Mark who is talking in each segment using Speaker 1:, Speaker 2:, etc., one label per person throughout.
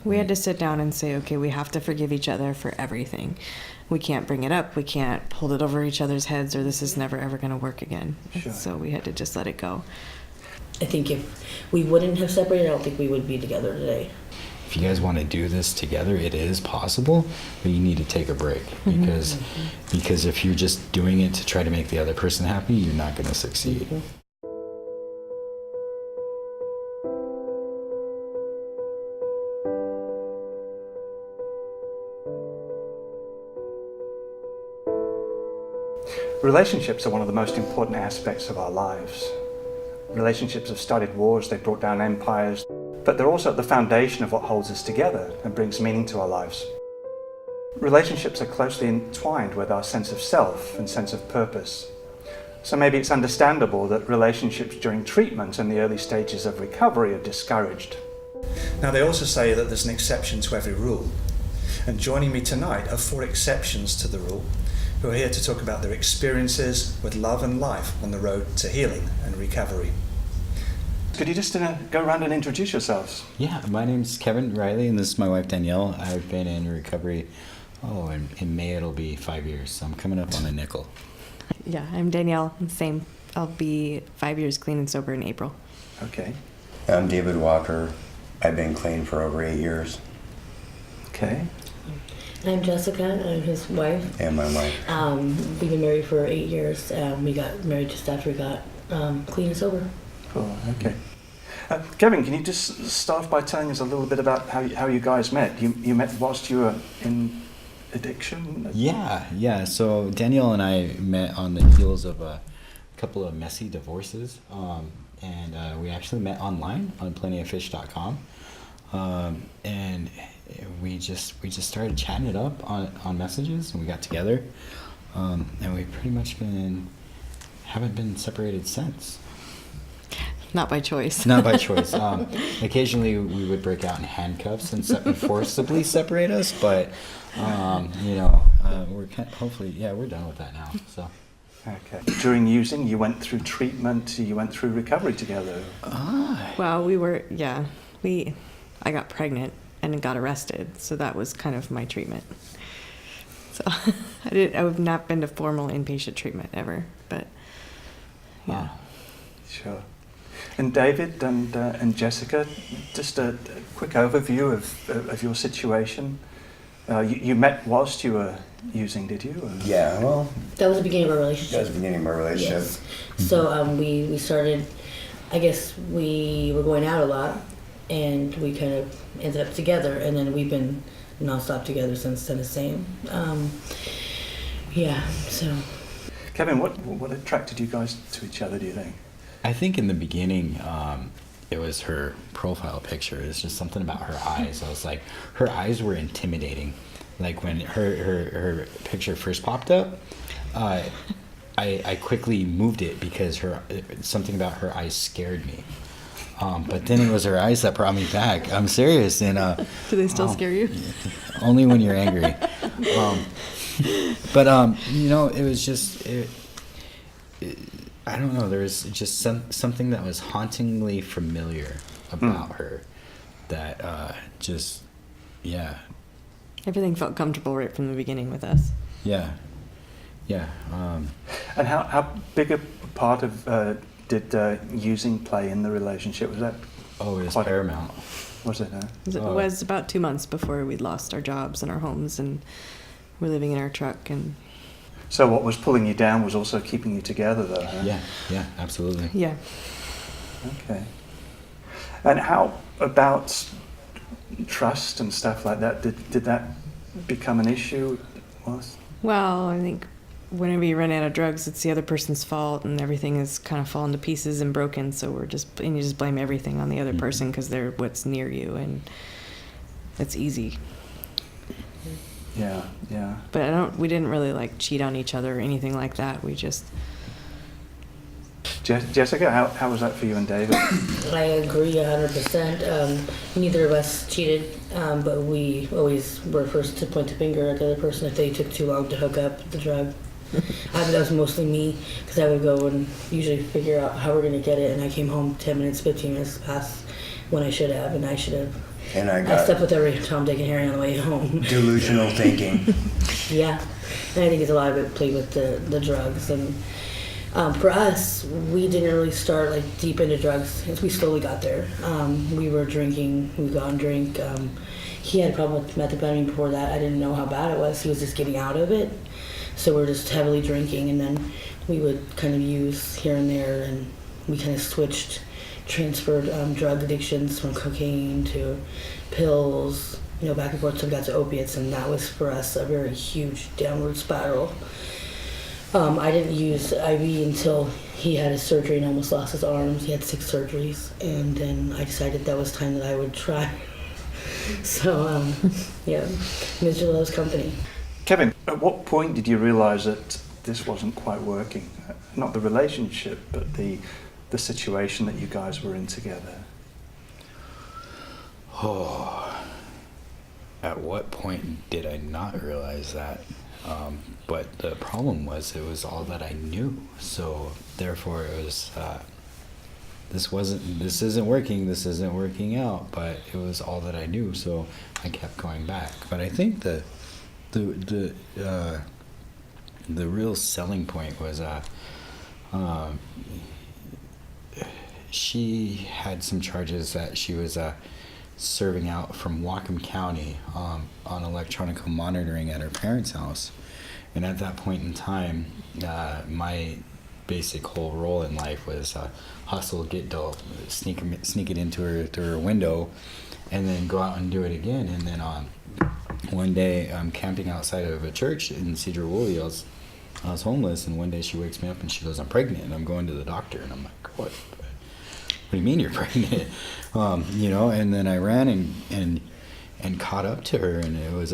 Speaker 1: We had to sit down and say, okay, we have to forgive each other for everything. We can't bring it up. We can't hold it over each other's heads, or this is never, ever going to work again.
Speaker 2: Sure.
Speaker 1: So we had to just let it go.
Speaker 3: I think if we wouldn't have separated, I don't think we would be together today.
Speaker 4: If you guys want to do this together, it is possible, but you need to take a break because if you're just doing it to try to make the other person happy, you're not going to succeed.
Speaker 2: Relationships are one of the most important aspects of our lives. Relationships have started wars, they've brought down empires, but they're also at the foundation of what holds us together and brings meaning to our lives. Relationships are closely entwined with our sense of self and sense of purpose. So maybe it's understandable that relationships during treatment and the early stages of recovery are discouraged. Now, they also say that there's an exception to every rule. And joining me tonight are 4 exceptions to the rule, who are here to talk about their experiences with love and life on the road to healing and recovery. Could you just go around and introduce yourselves?
Speaker 4: Yeah, my name's Kevin Riley, and this is my wife Danielle. I've been in recovery, in May it'll be 5 years, so I'm coming up on a nickel.
Speaker 1: Yeah, I'm Danielle. Same. I'll be 5 years clean and sober in April.
Speaker 2: Okay.
Speaker 5: I'm David Walker. I've been clean for over 8 years.
Speaker 2: Okay.
Speaker 3: I'm Jessica. I'm his wife.
Speaker 5: And my wife.
Speaker 3: We've been married for 8 years. We got married just after we got clean and sober.
Speaker 2: Cool. Okay. Kevin, can you just start off by telling us a little bit about how you guys met? You met whilst you were in addiction?
Speaker 4: Yeah. So Danielle and I met on the heels of a couple of messy divorces, and we actually met online on plentyoffish.com, and we just started chatting it up on messages, and we got together, and we pretty much haven't been separated since.
Speaker 1: Not by choice.
Speaker 4: Not by choice. Occasionally we would break out in handcuffs and forcibly separate us, but we're hopefully we're done with that now. So.
Speaker 2: Okay. During using, you went through treatment. You went through recovery together.
Speaker 1: Well, I got pregnant and got arrested, so that was kind of my treatment. So I've not been to formal inpatient treatment ever, but yeah.
Speaker 2: Sure. And David and Jessica, just a quick overview of your situation. You met whilst you were using, did you? Or?
Speaker 5: Yeah, well...
Speaker 3: That was the beginning of our relationship.
Speaker 5: That was the beginning of our relationship.
Speaker 3: Yes. So we started, I guess we were going out a lot, and we kind of ended up together, and then we've been nonstop together since then, the same. So...
Speaker 2: Kevin, what attracted you guys to each other, do you think?
Speaker 4: I think in the beginning, it was her profile picture. It's just something about her eyes. I was like, her eyes were intimidating. Like when her picture first popped up, I quickly moved it because something about her eyes scared me. But then it was her eyes that brought me back. I'm serious. And
Speaker 1: do they still scare you?
Speaker 4: Only when you're angry. It was just. I don't know, there was just something that was hauntingly familiar about her that
Speaker 1: Everything felt comfortable right from the beginning with us.
Speaker 4: Yeah.
Speaker 2: And how big a part of did using play in the relationship? Was that?
Speaker 4: Oh, it was paramount.
Speaker 2: Was it?
Speaker 1: It was about 2 months before we lost our jobs and our homes, and we're living in our truck. And
Speaker 2: so what was pulling you down was also keeping you together, though, huh?
Speaker 4: Yeah, absolutely.
Speaker 1: Yeah.
Speaker 2: Okay. And how about trust and stuff like that? Did that become an issue?
Speaker 1: Well, I think whenever you run out of drugs, it's the other person's fault, and everything is kind of fallen to pieces and broken. So you just blame everything on the other person because they're what's near you, and it's easy.
Speaker 2: Yeah.
Speaker 1: But we didn't really cheat on each other or anything like that. We just.
Speaker 2: Jessica, how was that for you and David?
Speaker 3: I agree 100%. Neither of us cheated, but we always were first to point the finger at the other person if they took too long to hook up the drug. That was mostly me, because I would go and usually figure out how we're going to get it, and I came home 10 minutes, 15 minutes past when I should have, and I should have
Speaker 5: And I
Speaker 3: I
Speaker 5: got
Speaker 3: slept with every Tom, Dick, and Harry on the way home.
Speaker 5: delusional thinking.
Speaker 3: Yeah, and I think it's a lot of it played with the drugs. And for us, we didn't really start like deep into drugs. We slowly got there. We were drinking. We got on drink. He had a problem with methamphetamine before that. I didn't know how bad it was. He was just getting out of it. So we're just heavily drinking, and then we would kind of use here and there, and we kind of transferred drug addictions from cocaine to pills, back and forth till we got to opiates, and that was for us a very huge downward spiral. I didn't use IV until he had his surgery and almost lost his arms. He had 6 surgeries, and then I decided that was time that I would try. So, yeah, Mr. Love's company.
Speaker 2: Kevin, at what point did you realise that this wasn't quite working? Not the relationship, but the situation that you guys were in together.
Speaker 4: Oh, at what point did I not realize that? But the problem was it was all that I knew. So therefore it was, this isn't working out, but it was all that I knew. So I kept going back. But I think the real selling point was, she had some charges that she was serving out from Whatcom County on electronic monitoring at her parents' house. And at that point in time, my basic whole role in life was hustle, get dope, sneak it into her window, and then go out and do it again. And then one day I'm camping outside of a church in Cedar Woolley. I was homeless, and one day she wakes me up and she goes, "I'm pregnant," and I'm going to the doctor, and I'm like, "What? What do you mean you're pregnant?" And then I ran and caught up to her, and it was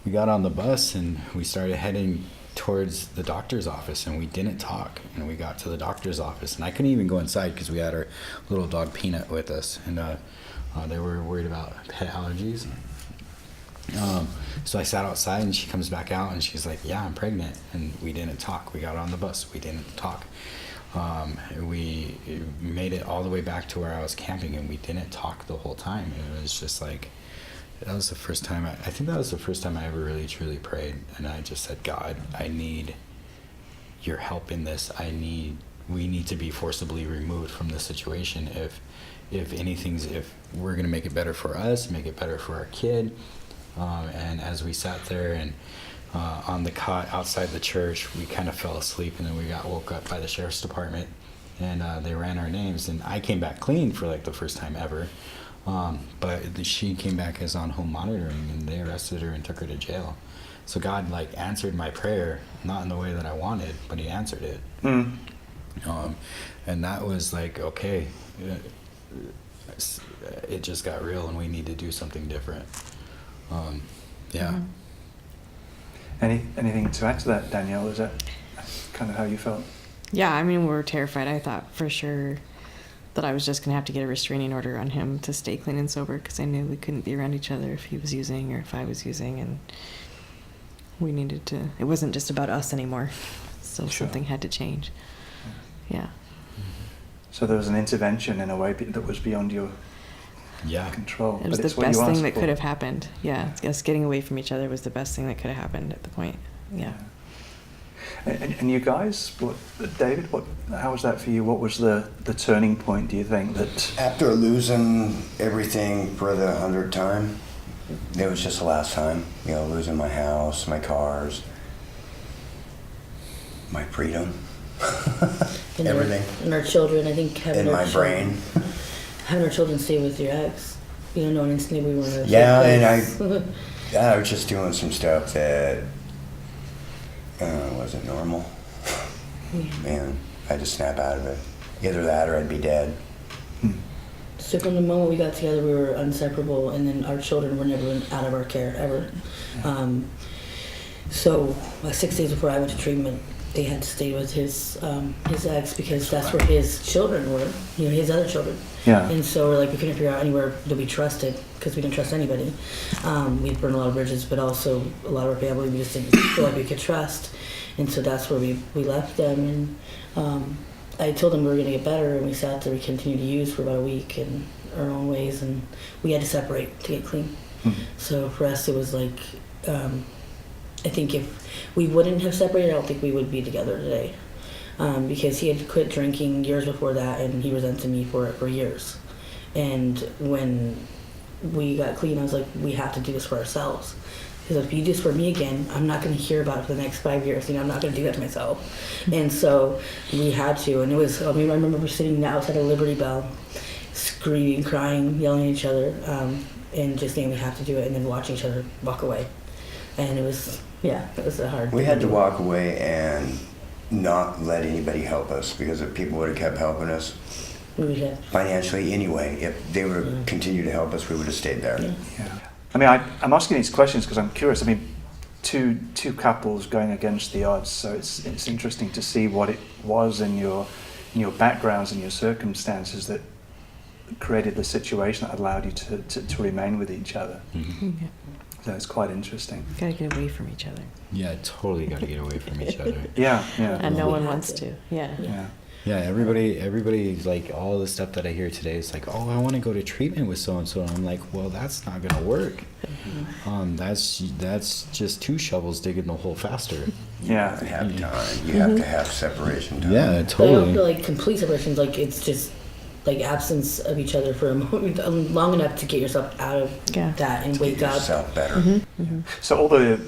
Speaker 4: we got on the bus and we started heading towards the doctor's office, and we didn't talk, and we got to the doctor's office, and I couldn't even go inside because we had our little dog Peanut with us, and they were worried about pet allergies. So I sat outside, and she comes back out and she's like, "Yeah, I'm pregnant." And we didn't talk. We got on the bus, we didn't talk. We made it all the way back to where I was camping, and we didn't talk the whole time. It was just like, that was the first time I think that was the first time I ever really truly prayed, and I just said, "God, I need your help in this. We need to be forcibly removed from this situation. If we're gonna make it better for us, make it better for our kid." And as we sat there and on the cot outside the church, we kind of fell asleep, and then we got woke up by the sheriff's department, and they ran our names, and I came back clean for like the first time ever. But she came back as on home monitoring, and they arrested her and took her to jail. So God answered my prayer, not in the way that I wanted, but he answered it. And that was like, okay, it just got real, and we need to do something different. Yeah.
Speaker 2: Anything to add to that, Danielle? Is that kind of how you felt?
Speaker 1: Yeah, I mean, we were terrified. I thought for sure that I was just going to have to get a restraining order on him to stay clean and sober, because I knew we couldn't be around each other if he was using or if I was using, and we needed to, it wasn't just about us anymore, so
Speaker 2: Sure.
Speaker 1: something had to change. Yeah.
Speaker 2: So there was an intervention in a way that was beyond your control.
Speaker 1: It was
Speaker 2: but it's
Speaker 1: the
Speaker 2: what you
Speaker 1: best thing
Speaker 2: asked
Speaker 1: that
Speaker 2: for.
Speaker 1: could have happened. Yeah, us getting away from each other was the best thing that could have happened at the point. Yeah.
Speaker 2: And you guys, David, how was that for you? What was the turning point, do you think, that...
Speaker 5: After losing everything for the 100th time, it was just the last time. Losing my house, my cars, my freedom,
Speaker 3: And
Speaker 5: everything.
Speaker 3: And our children, I think having
Speaker 5: In
Speaker 3: our
Speaker 5: my brain.
Speaker 3: having our children stay with your ex, knowing instantly we were in a
Speaker 5: Yeah,
Speaker 3: safe
Speaker 5: and
Speaker 3: place.
Speaker 5: I was just doing some stuff that wasn't normal. Man, I had to snap out of it. Either that or I'd be dead.
Speaker 3: So from the moment we got together, we were inseparable, and then our children were never out of our care, ever. So 6 days before I went to treatment, they had to stay with his ex, because that's where his children were, his other children.
Speaker 2: Yeah.
Speaker 3: And so we're like, we couldn't figure out anywhere that we trusted, because we didn't trust anybody. We'd burned a lot of bridges, but also a lot of our family we just didn't feel like we could trust. And so that's where we left them. And I told them we were going to get better, and we sat there, we continued to use for about a week, and our own ways, and we had to separate to get clean. So for us, it was like, I think if we wouldn't have separated, I don't think we would be together today. Because he had quit drinking years before that, and he resented me for it for years. And when we got clean, I was like, we have to do this for ourselves. Because if you do this for me again, I'm not going to hear about it for the next 5 years. You know, I'm not going to do that to myself. And so we had to. And it was, I mean, I remember sitting outside of Liberty Bell, screaming, crying, yelling at each other, and just saying we have to do it, and then watching each other walk away. And it was, yeah, it was a hard
Speaker 5: We had to walk away and not let anybody help us, because if people would have kept helping us
Speaker 3: We would have.
Speaker 5: financially anyway, if they would have continued to help us, we would have stayed there.
Speaker 2: Yeah. I mean, I'm asking these questions because I'm curious. I mean, two couples going against the odds, so it's interesting to see what it was in your backgrounds and your circumstances that created the situation that allowed you to remain with each other.
Speaker 1: Yeah.
Speaker 2: So it's quite interesting.
Speaker 1: Gotta get away from each other.
Speaker 4: Yeah, totally got to get away from each other.
Speaker 2: Yeah.
Speaker 1: And no
Speaker 3: We
Speaker 1: one
Speaker 3: have
Speaker 1: wants
Speaker 3: to.
Speaker 1: to. Yeah.
Speaker 2: Yeah.
Speaker 4: Yeah, everybody's like, all the stuff that I hear today is like, oh, I want to go to treatment with so and so, and I'm like, well, that's not gonna work. That's just 2 shovels digging the hole faster.
Speaker 2: Yeah.
Speaker 5: You have time. You have to have separation time.
Speaker 4: Yeah,
Speaker 3: But I don't
Speaker 4: totally.
Speaker 3: feel like complete separation. Like it's just like absence of each other for a moment, long enough to get yourself out of
Speaker 1: Yeah.
Speaker 3: that and
Speaker 5: Get
Speaker 3: wake up.
Speaker 5: yourself better.
Speaker 2: So all the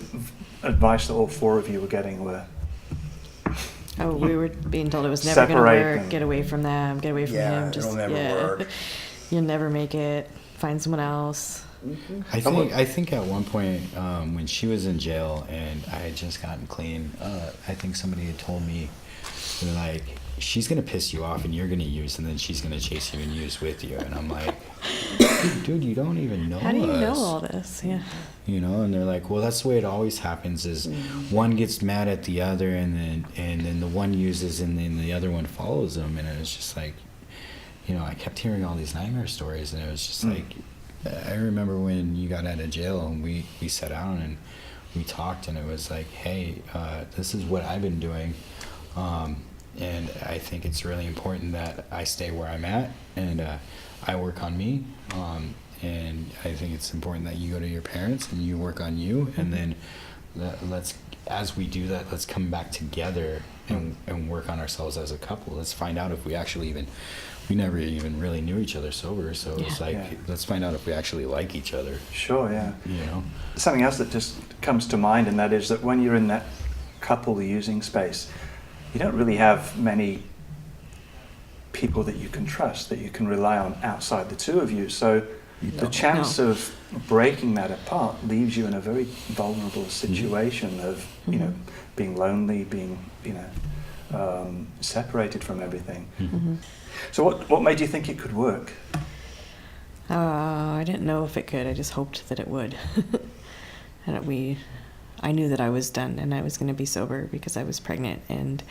Speaker 2: advice that all 4 of you were getting were
Speaker 1: Oh, we were being told it was never gonna
Speaker 2: Separate
Speaker 1: work.
Speaker 2: them.
Speaker 1: Get away from them. Get away from
Speaker 5: Yeah,
Speaker 1: him. Just
Speaker 5: it'll never work.
Speaker 1: You'll never make it. Find someone else.
Speaker 4: I think at one point when she was in jail and I had just gotten clean, I think somebody had told me, they're like, she's gonna piss you off and you're gonna use, and then she's gonna chase you and use with you. And I'm like, dude, you don't even know
Speaker 1: How do you
Speaker 4: us.
Speaker 1: know all this? Yeah.
Speaker 4: You know, and they're like, well, that's the way it always happens. Is one gets mad at the other, and then the one uses, and then the other one follows them. And it was just like, you know, I kept hearing all these nightmare stories, and it was just like, I remember when you got out of jail and we sat down and we talked, and it was like, hey, this is what I've been doing, and I think it's really important that I stay where I'm at, and I work on me, and I think it's important that you go to your parents and you work on you, and then let's, as we do that, let's come back together and work on ourselves as a couple. Let's find out if we actually we never even really knew each other sober, so it's like, let's find out if we actually like each other.
Speaker 2: Sure, yeah.
Speaker 4: You know?
Speaker 2: Something else that just comes to mind, and that is that when you're in that couple using space, you don't really have many people that you can trust, that you can rely on outside the 2 of you. So the chance of breaking that apart leaves you in a very vulnerable situation of, you know, being lonely, being, you know, separated from everything. So what made you think it could work?
Speaker 1: I didn't know if it could. I just hoped that it would. And I knew that I was done and I was going to be sober because I was pregnant. And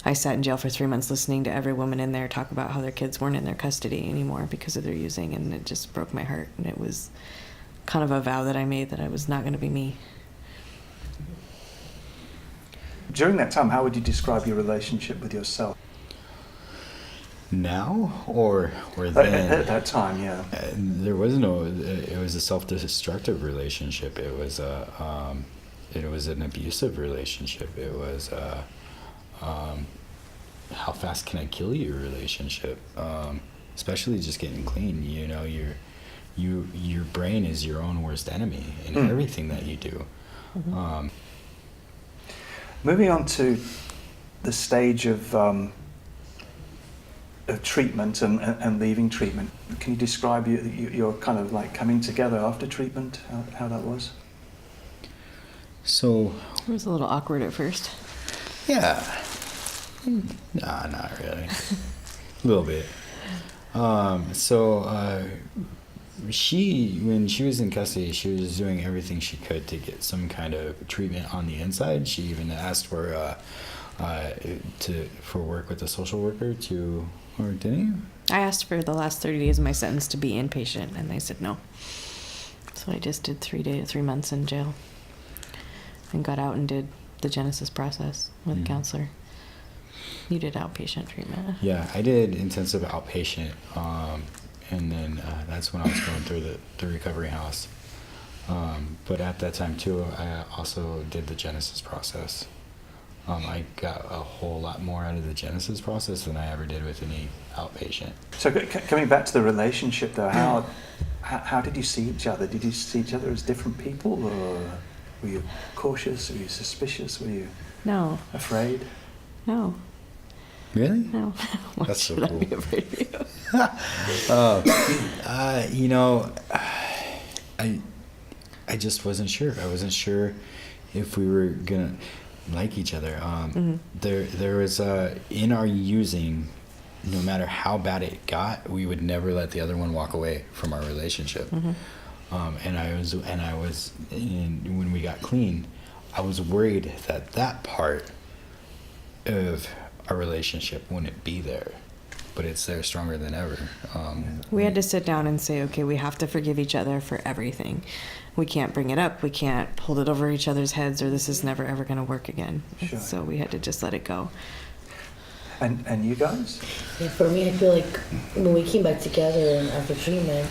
Speaker 1: I sat in jail for 3 months listening to every woman in there talk about how their kids weren't in their custody anymore because of their using. And it just broke my heart. And it was kind of a vow that I made that I was not going to be me.
Speaker 2: During that time, how would you describe your relationship with yourself?
Speaker 4: Now or
Speaker 2: At
Speaker 4: then?
Speaker 2: that time, yeah.
Speaker 4: There was no. It was a self-destructive relationship. It was an abusive relationship. It was how fast can I kill you relationship. Especially just getting clean. You know, your brain is your own worst enemy in everything that you do.
Speaker 2: Moving on to the stage of treatment and leaving treatment. Can you describe your kind of like coming together after treatment, how that was?
Speaker 4: So.
Speaker 1: It was a little awkward at first.
Speaker 4: Yeah. Nah, not really. A little bit. When she was in custody, she was doing everything she could to get some kind of treatment on the inside. She even asked for work with a social worker or didn't you?
Speaker 1: I asked for the last 30 days of my sentence to be inpatient, and they said no. So I just did 3 months in jail and got out and did the Genesis process with a counselor. You did outpatient treatment.
Speaker 4: Yeah, I did intensive outpatient, and then that's when I was going through the recovery house. But at that time too, I also did the Genesis process. I got a whole lot more out of the Genesis process than I ever did with any outpatient.
Speaker 2: So coming back to the relationship though, how did you see each other? Did you see each other as different people, or were you cautious? Were you suspicious? Were you
Speaker 1: No.
Speaker 2: afraid?
Speaker 1: No.
Speaker 4: Really?
Speaker 1: No. Why
Speaker 4: That's so
Speaker 1: should
Speaker 4: cool.
Speaker 1: I be afraid of you?
Speaker 4: You know, I just wasn't sure. I wasn't sure if we were gonna like each other. There was in our using, no matter how bad it got, we would never let the other one walk away from our relationship. And I was when we got clean, I was worried that part of our relationship wouldn't be there, but it's there stronger than ever.
Speaker 1: We had to sit down and say, okay, we have to forgive each other for everything. We can't bring it up. We can't hold it over each other's heads, or this is never ever going to work again.
Speaker 2: Sure.
Speaker 1: So we had to just let it go.
Speaker 2: And you guys?
Speaker 3: Yeah, for me, I feel like when we came back together and after treatment,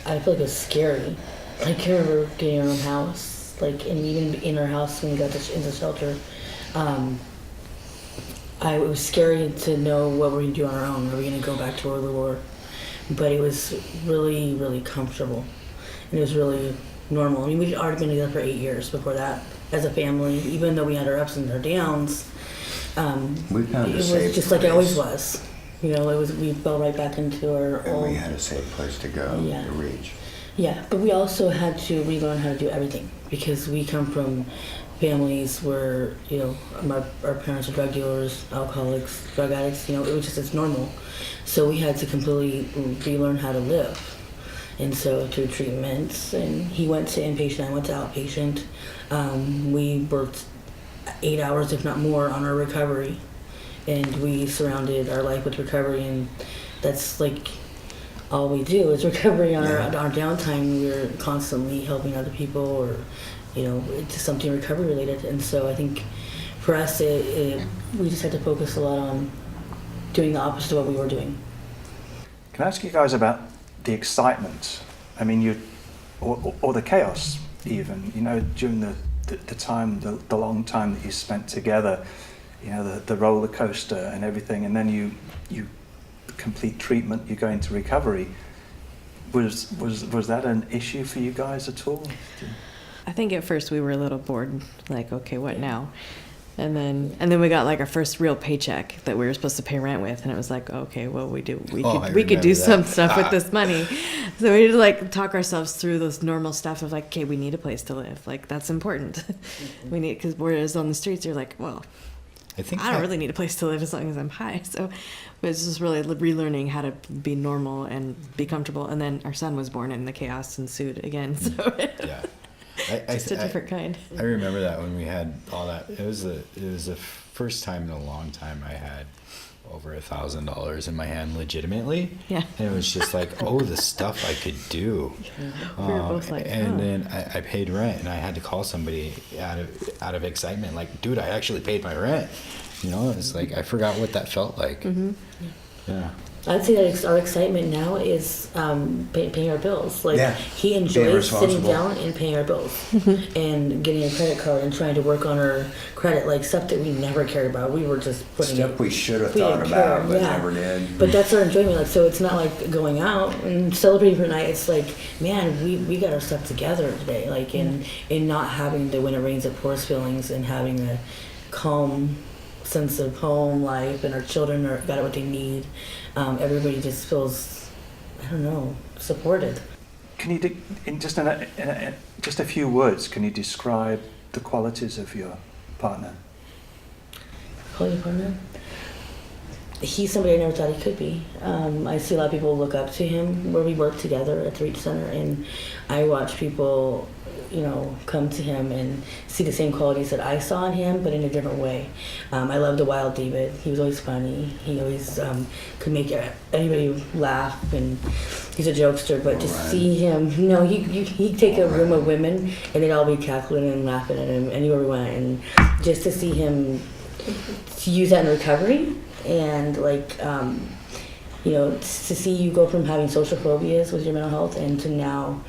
Speaker 3: I feel like it was scary. I can remember getting our own house, like, and even in our house when we got into shelter, it was scary to know what we're going to do on our own. Are we going to go back to where we were? But it was really, really comfortable. And it was really normal. I mean, we'd already been together for 8 years before that as a family, even though we had our ups and our downs.
Speaker 5: We found
Speaker 3: It
Speaker 5: a
Speaker 3: was
Speaker 5: safe
Speaker 3: just like it always
Speaker 5: place.
Speaker 3: was. You know, we fell right back into our
Speaker 5: And
Speaker 3: old...
Speaker 5: we had a safe place to go,
Speaker 3: Yeah.
Speaker 5: to reach.
Speaker 3: Yeah, but we also had to relearn how to do everything because we come from families where, you know, our parents are drug dealers, alcoholics, drug addicts, you know, it was just, it's normal. So we had to completely relearn how to live. And so through treatments, and he went to inpatient, I went to outpatient. We worked 8 hours, if not more, on our recovery. And we surrounded our life with recovery, and that's like all we do is recovery on our downtime. We're constantly helping other people, or, you know, it's just something recovery related. And so I think for us, we just had to focus a lot on doing the opposite of what we were doing.
Speaker 2: Can I ask you guys about the excitement? I mean, or the chaos even, you know, during the time, the long time that you spent together, you know, the roller coaster and everything, and then you complete treatment, you go into recovery. Was that an issue for you guys at all?
Speaker 1: I think at first we were a little bored, like, okay, what now? And then we got like our first real paycheck that we were supposed to pay rent with, and it was like, okay, well, we could do some stuff with this money. So we had to like talk ourselves through those normal stuff of like, okay, we need a place to live, like that's important. We need, because whereas on the streets you're like, well, I don't really need a place to live as long as I'm high. So it was just really relearning how to be normal and be comfortable. And then our son was born, and the chaos ensued again. So
Speaker 4: Yeah.
Speaker 1: just a different kind.
Speaker 4: I remember that when we had all that. It was the first time in a long time I had over $1,000 in my hand legitimately.
Speaker 1: Yeah.
Speaker 4: And it was just like, oh, the stuff I could do.
Speaker 1: We were both like,
Speaker 4: and then I paid rent, and I had to call somebody out of excitement, like, dude, I actually paid my rent. You know, it's like I forgot what that felt like.
Speaker 1: Mm-hmm.
Speaker 4: Yeah.
Speaker 3: I'd say that our excitement now is paying our bills. Like,
Speaker 5: Yeah.
Speaker 3: he
Speaker 5: Being
Speaker 3: enjoys sitting
Speaker 5: responsible.
Speaker 3: down and paying our bills and getting a credit card and trying to work on our credit, like stuff that we never cared about. We were just putting
Speaker 5: Stuff we should have
Speaker 3: we
Speaker 5: thought
Speaker 3: didn't
Speaker 5: about,
Speaker 3: care,
Speaker 5: but
Speaker 3: yeah.
Speaker 5: never did.
Speaker 3: But that's our enjoyment. Like, so it's not like going out and celebrating for a night. It's like, man, we got our stuff together today. Like, in not having the when it rains it pours feelings, and having a calm sense of home life, and our children got what they need. Everybody just feels, I don't know, supported.
Speaker 2: Can you, in just a few words, can you describe the qualities of your partner?
Speaker 3: Call your partner? He's somebody I never thought he could be. I see a lot of people look up to him where we work together at the Reach Center, and I watch people, you know, come to him and see the same qualities that I saw in him, but in a different way. I loved the Wild David. He was always funny. He always could make anybody laugh, and he's a jokester. But to see him, you know, he'd take a room of women, and they'd all be cackling and laughing at him anywhere we went. And just to see him to use that in recovery, and like, to see you go from having social phobias with your mental health and to now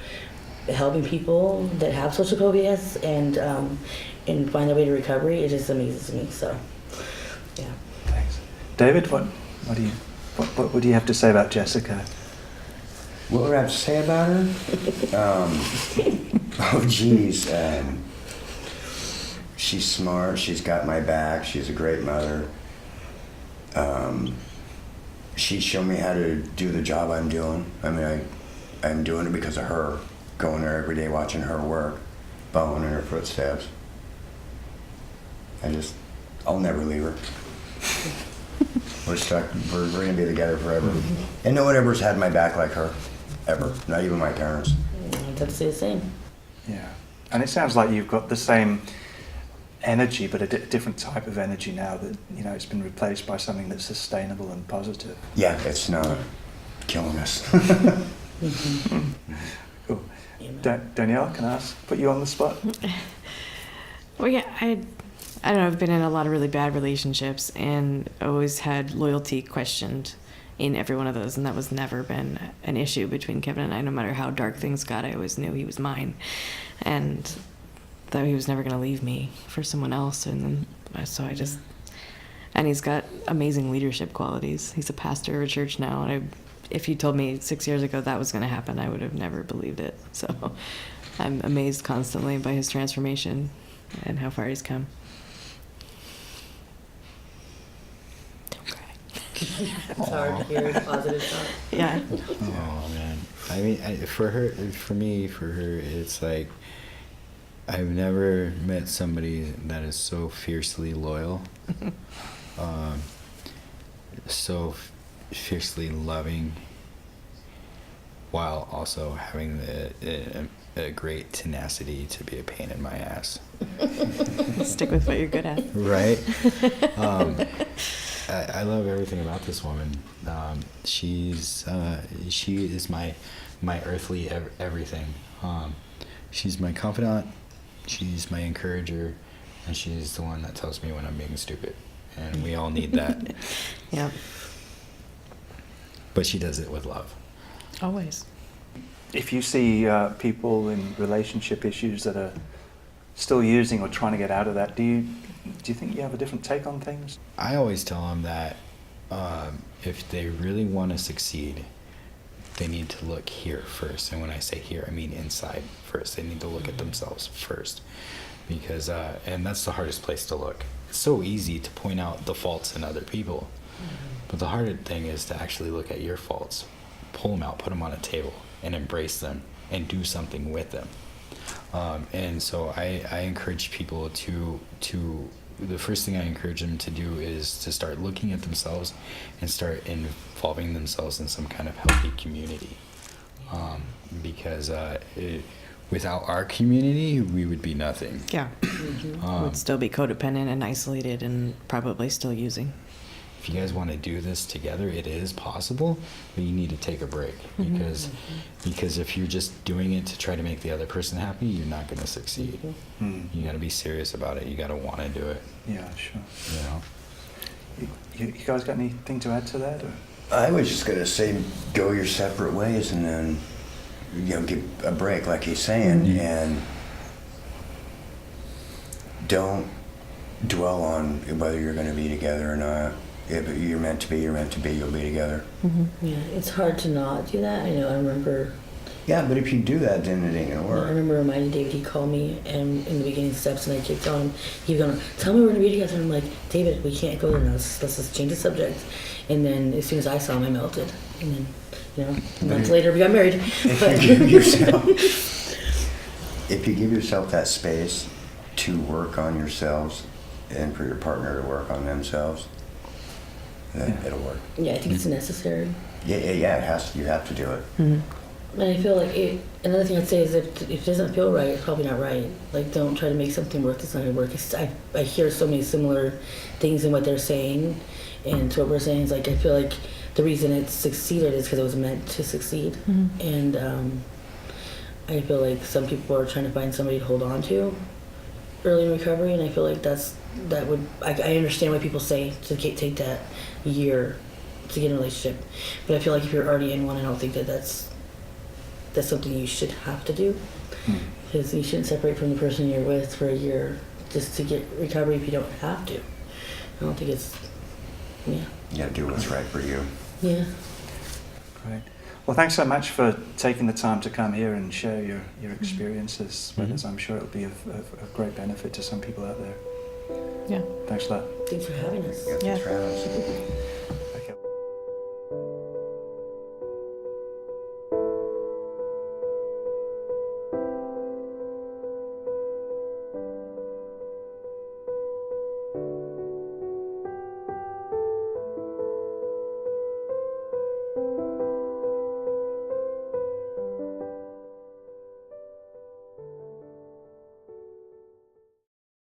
Speaker 3: helping people that have social phobias and find their way to recovery, it just amazes me. So, yeah.
Speaker 2: Thanks. David, what do you have to say about Jessica?
Speaker 5: What would I have to say about her? Oh, geez. She's smart. She's got my back. She's a great mother. She showed me how to do the job I'm doing. I mean, I'm doing it because of her. Going there every day, watching her work, following in her footsteps. I'll never leave her. We're stuck. We're going to be together forever. And no one ever's had my back like her. Ever. Not even my parents.
Speaker 3: I'd have to say the same.
Speaker 2: Yeah. And it sounds like you've got the same energy, but a different type of energy now that, it's been replaced by something that's sustainable and positive.
Speaker 5: Yeah, it's not killing us.
Speaker 2: Cool. Danielle, can I put you on the spot?
Speaker 1: Well, yeah, I don't know. I've been in a lot of really bad relationships and always had loyalty questioned in every one of those, and that was never been an issue between Kevin and I. No matter how dark things got, I always knew he was mine, and that he was never going to leave me for someone else. And so and he's got amazing leadership qualities. He's a pastor of a church now, and if you told me 6 years ago that was going to happen, I would have never believed it. So I'm amazed constantly by his transformation and how far he's come. Don't cry.
Speaker 3: It's hard to hear the positive thought.
Speaker 1: Yeah.
Speaker 4: Oh man, I mean, for her, it's like I've never met somebody that is so fiercely loyal, so fiercely loving, while also having a great tenacity to be a pain in my ass.
Speaker 1: Stick with what you're good at.
Speaker 4: Right. I love everything about this woman. She is my earthly everything. She's my confidant. She's my encourager, and she's the one that tells me when I'm being stupid. And we all need that.
Speaker 1: Yep.
Speaker 4: But she does it with love.
Speaker 1: Always.
Speaker 2: If you see people in relationship issues that are still using or trying to get out of that, do you think you have a different take on things?
Speaker 4: I always tell them that if they really want to succeed, they need to look here first. And when I say here, I mean inside first. They need to look at themselves first, because and that's the hardest place to look. It's so easy to point out the faults in other people, but the hard thing is to actually look at your faults, pull them out, put them on a table, and embrace them and do something with them. And so I encourage people to the first thing I encourage them to do is to start looking at themselves and start involving themselves in some kind of healthy community. Because without our community, we would be nothing.
Speaker 1: Yeah. Would still be codependent and isolated and probably still using.
Speaker 4: If you guys want to do this together, it is possible, but you need to take a break, because if you're just doing it to try to make the other person happy, you're not going to succeed. You got to be serious about it. You got to want to do it.
Speaker 2: Yeah, sure.
Speaker 4: You know.
Speaker 2: You guys got anything to add to that? Or?
Speaker 5: I was just going to say, go your separate ways, and then give a break, like he's saying, and don't dwell on whether you're going to be together or not. If you're meant to be, you're meant to be. You'll be together.
Speaker 3: Yeah, it's hard to not do that. I know. I remember.
Speaker 5: Yeah, but if you do that, then it ain't gonna work.
Speaker 3: I remember reminding David. He called me and in the beginning steps, and I kept telling him. He was going, "Tell me we're gonna be together." And I'm like, "David, we can't go there now. Let's just change the subject." And then as soon as I saw him, I melted. And then, months later, we got married.
Speaker 5: If you give yourself that space to work on yourselves, and for your partner to work on themselves, then it'll work.
Speaker 3: Yeah, I think it's necessary.
Speaker 5: Yeah, it has to. You have to do it.
Speaker 3: And I feel like another thing I'd say is if it doesn't feel right, it's probably not right. Like, don't try to make something work that's not going to work. I hear so many similar things in what they're saying, and to what we're saying is like, I feel like the reason it succeeded is because it was meant to succeed. And I feel like some people are trying to find somebody to hold on to early in recovery, and I feel like I understand why people say to take that year to get in a relationship. But I feel like if you're already in one, I don't think that's something you should have to do. Because you shouldn't separate from the person you're with for a year just to get recovery if you don't have to. I don't think it's, yeah.
Speaker 5: You gotta do what's right for you.
Speaker 3: Yeah.
Speaker 2: Great. Well, thanks so much for taking the time to come here and share your experiences with us. I'm sure it'll be of great benefit to some people out there.
Speaker 1: Yeah.
Speaker 2: Thanks a lot.
Speaker 3: Thanks for having us.
Speaker 5: Yeah,
Speaker 1: Yeah.
Speaker 5: thanks for having us.